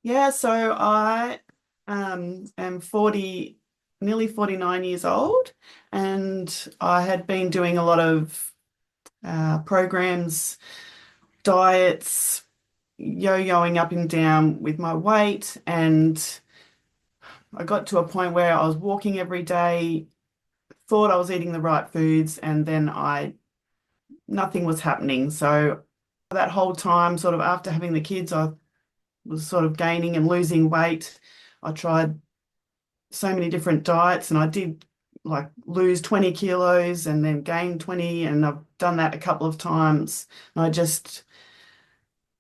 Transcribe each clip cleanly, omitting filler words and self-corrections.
Yeah, so I am 40, nearly 49 years old, and I had been doing a lot of programs, diets, yo-yoing up and down with my weight, and I got to a point where I was walking every day, thought I was eating the right foods, and then I nothing was happening. So that whole time, sort of after having the kids, I was sort of gaining and losing weight. I tried so many different diets, and I did like lose 20 kilos and then gain 20, and I've done that a couple of times. And I just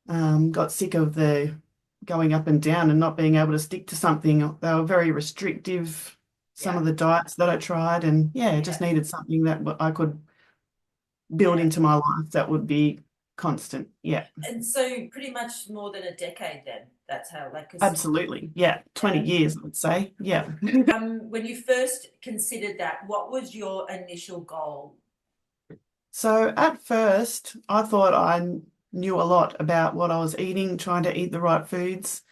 got sick of the going up and down and not being able to stick to something. They were very restrictive, some Yeah, of the diets that I tried, and yeah, just yeah, needed something that I could build yeah. into my life that would be constant. Yeah, And so pretty much more than a decade then. That's how, like, 'cause absolutely. Yeah, 20 yeah. years, I would say. Yeah. When you first considered that, what was your initial goal? So at first, I thought I knew a lot about what I was eating, trying to eat the right foods.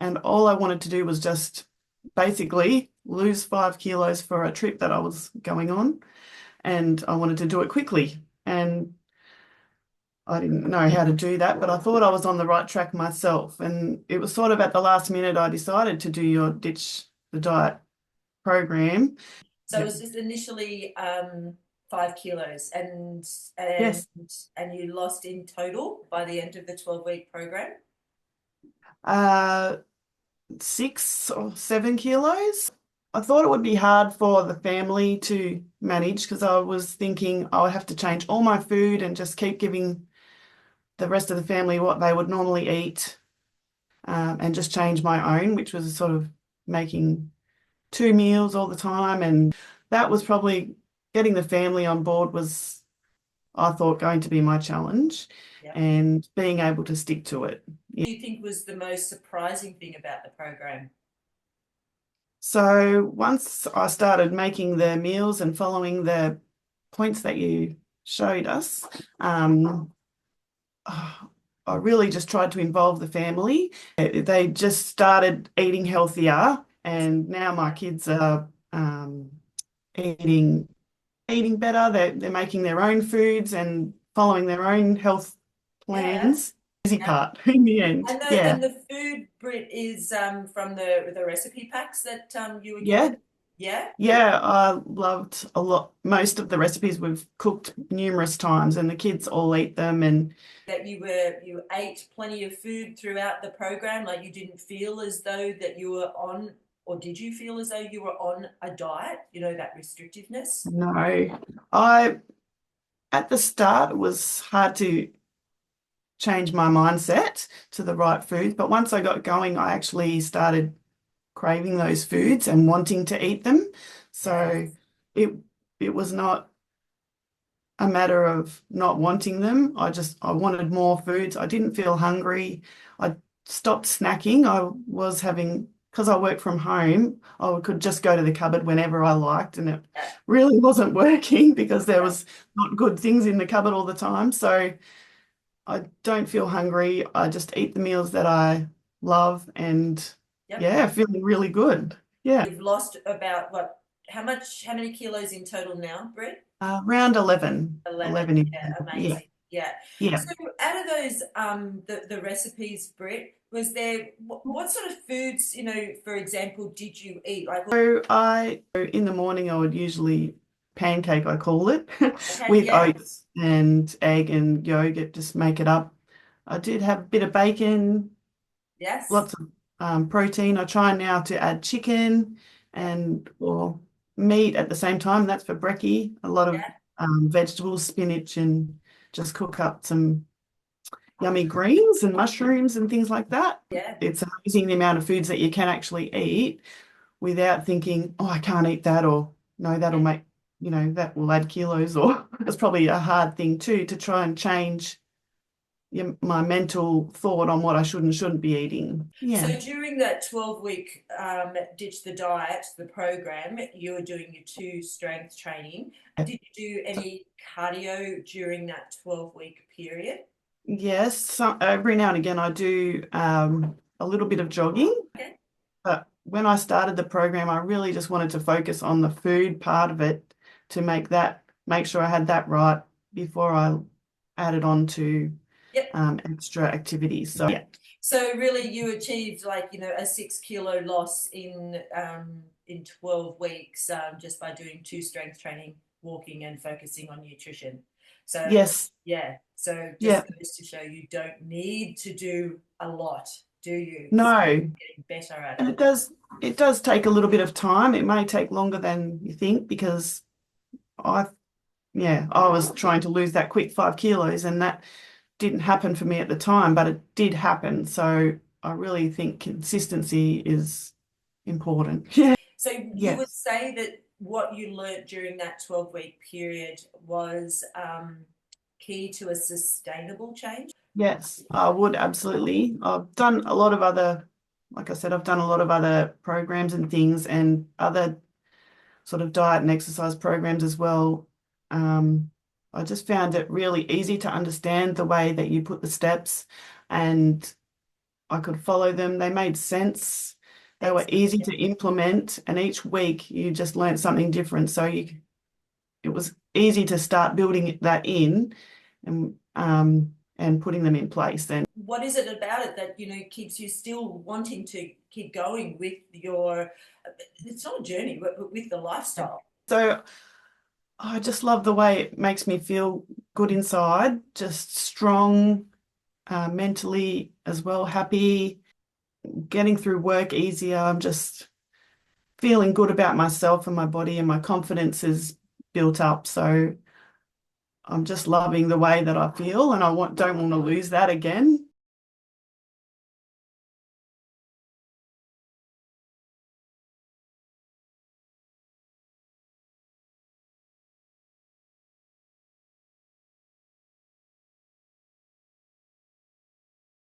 And all I wanted to do was just basically lose 5 kilos for a trip that I was going on. And I wanted to do it quickly. And I didn't know how to do that, but I thought I was on the right track myself. And it was sort of at the last minute I decided to do your ditch the diet program. So it was just initially 5 kilos and Yes. and you lost in total by the end of the 12-week program. Uh, 6 or 7 kilos. I thought it would be hard for the family to manage because I was thinking I would have to change all my food and just keep giving the rest of the family what they would normally eat, and just change my own, which was sort of making 2 meals all the time. And that was probably getting the family on board was, I thought, going to be my challenge Yeah. and being able to stick to it. Do you think was the most surprising thing about the program? So once I started making the meals and following the points that you showed us, um, I really just tried to involve the family. They just started eating healthier, and now my Yeah. kids are eating eating better. They're making their own foods and following their own health Yeah. plans. Easy Yeah. part in the end. And the Yeah. and the food, Brit, is from the recipe packs that you were Yeah. given. Yeah. Yeah, I loved a lot. Most of the recipes we've cooked numerous times, and the kids all eat them. And That you ate plenty of food throughout the program, like you didn't feel as though that you were on, or did you feel as though you were on a diet, that restrictiveness? no, I at the start it was hard to change my mindset to the right foods, but once I got going, I actually started craving those foods and wanting to eat them. So Yes. it it was not a matter of not wanting them. I wanted more foods. I didn't feel hungry. I stopped snacking. I was having because I work from home, I could just go to the cupboard whenever I liked, and it Yeah. really wasn't working because there Yeah. was not good things in the cupboard all the time. So I don't feel hungry. I just eat the meals that I love, and Yep. yeah, feeling really good. Yeah. You've lost about what? How many kilos in total now, Brett? Around 11, 11. 11 Yeah, Yeah. amazing. Yeah. Yeah. So out of those the recipes, Britt, was there what sort of foods, for example, did you eat? Like, In the morning, I would usually pancake, I call it, okay, with yeah, oats and egg and yogurt, just make it up. I did have a bit of bacon, yes, lots of protein. I try now to add chicken yeah, and or meat at the same time. That's for brekkie. A lot of yeah, vegetables, spinach, and just cook up some yummy greens and mushrooms and things like that. yeah, It's amazing the amount of foods that you can actually eat without thinking, oh, I can't eat that, or no, that'll yeah. make, that will add kilos, or it's probably a hard thing too to try and change my mental thought on what I should and shouldn't be eating. So Yeah. during that 12-week ditch the diet, the program, you were doing your two strength training. Did you do any cardio during that 12-week period? Yes, so every now and again I do. a little bit of jogging. Okay. But when I started the program, I really just wanted to focus on the food part of it to make sure I had that right before I added on to Yep. extra activities. So yeah. So really, you achieved like a 6 kilo loss in 12 weeks just by doing two strength training, walking, and focusing on nutrition. So Yes. yeah, so just Yeah. goes to show you don't need to do a lot, do you? So No. getting better at And it. it does take a little bit of time. It may take longer than you think because I I was trying to lose that quick 5 kilos and that didn't happen for me at the time, but it did happen. So I really think consistency is important. Yeah. So you would Yes. say that what you learnt during that 12-week period was key to a sustainable change? Yes, I would absolutely. I've done a lot of other, like I said, I've done a lot of other programs and things and other sort of diet and exercise programs as well. Um, I just found it really easy to understand the way that you put the steps and I could follow them. They made sense. They were Excellent. easy to implement, and each week you just learned something different. So it was easy to start building that in and putting them in place. And What is it about it that keeps you still wanting to keep going with your? It's not a journey, but with the lifestyle. so I just love the way it makes me feel good inside, just strong, mentally as well, happy, getting through work easier. I'm just feeling good about myself and my body, and my confidence is built up. So I'm just loving the way that I feel, and don't want to lose that again.